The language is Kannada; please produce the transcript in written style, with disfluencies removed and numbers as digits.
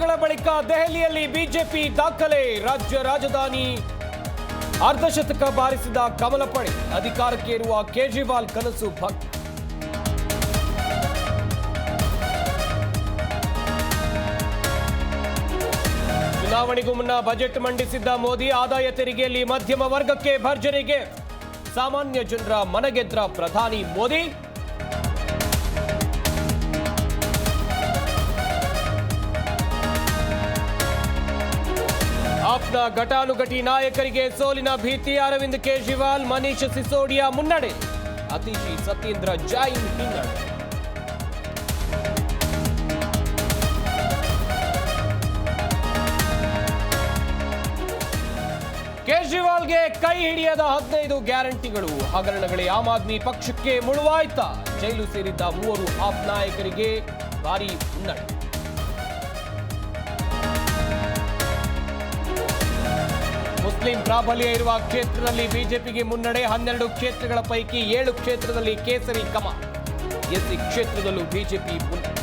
ದಿನಗಳ ಬಳಿಕ ದೆಹಲಿಯಲ್ಲಿ ಬಿಜೆಪಿ ದಾಖಲೆ. ರಾಜ್ಯ ರಾಜಧಾನಿ ಅರ್ಧಶತಕ ಬಾರಿಸಿದ ಕಮಲ ಪಡೆ. ಅಧಿಕಾರಕ್ಕೇರುವ ಕೇಜ್ರಿವಾಲ್ ಕನಸು ಭಂಗ. ಚುನಾವಣೆಗೂ ಮುನ್ನ ಬಜೆಟ್ ಮಂಡಿಸಿದ್ದ ಮೋದಿ. ಆದಾಯ ತೆರಿಗೆಯಲ್ಲಿ ಮಧ್ಯಮ ವರ್ಗಕ್ಕೆ ಭರ್ಜರಿಗೆ. ಸಾಮಾನ್ಯ ಜನರ ಮನಗೆದ್ರ ಪ್ರಧಾನಿ ಮೋದಿ. ಆಪ್ನ ಘಟಾನುಘಟಿ ನಾಯಕರಿಗೆ ಸೋಲಿನ ಭೀತಿ. ಅರವಿಂದ್ ಕೇಜ್ರಿವಾಲ್, ಮನೀಶ್ ಸಿಸೋಡಿಯಾ ಮುನ್ನಡೆ. ಅತಿಶಿ ಸತ್ಯೇಂದ್ರ ಜೈನ್ ಹಿನ್ನಡೆ. ಕೇಜ್ರಿವಾಲ್ಗೆ ಕೈ ಹಿಡಿಯದ 15 ಗ್ಯಾರಂಟಿಗಳು. ಹಗರಣಗಳೇ ಆಮ್ ಆದ್ಮಿ ಪಕ್ಷಕ್ಕೆ ಮುಳುವಾಯ್ತ. ಜೈಲು ಸೇರಿದ್ದ 3 ಆಪ್ ನಾಯಕರಿಗೆ ಭಾರೀ ಮುನ್ನಡೆ. ಮುಸ್ಲಿಂ ಪ್ರಾಬಲ್ಯ ಇರುವ ಕ್ಷೇತ್ರದಲ್ಲಿ ಬಿಜೆಪಿಗೆ ಮುನ್ನಡೆ. 12 ಕ್ಷೇತ್ರಗಳ ಪೈಕಿ 7 ಕ್ಷೇತ್ರದಲ್ಲಿ ಕೇಸರಿ ಕಮಲ್. ಎಸ್ಸಿ ಕ್ಷೇತ್ರದಲ್ಲೂ ಬಿಜೆಪಿ ಮುನ್ನಡೆ.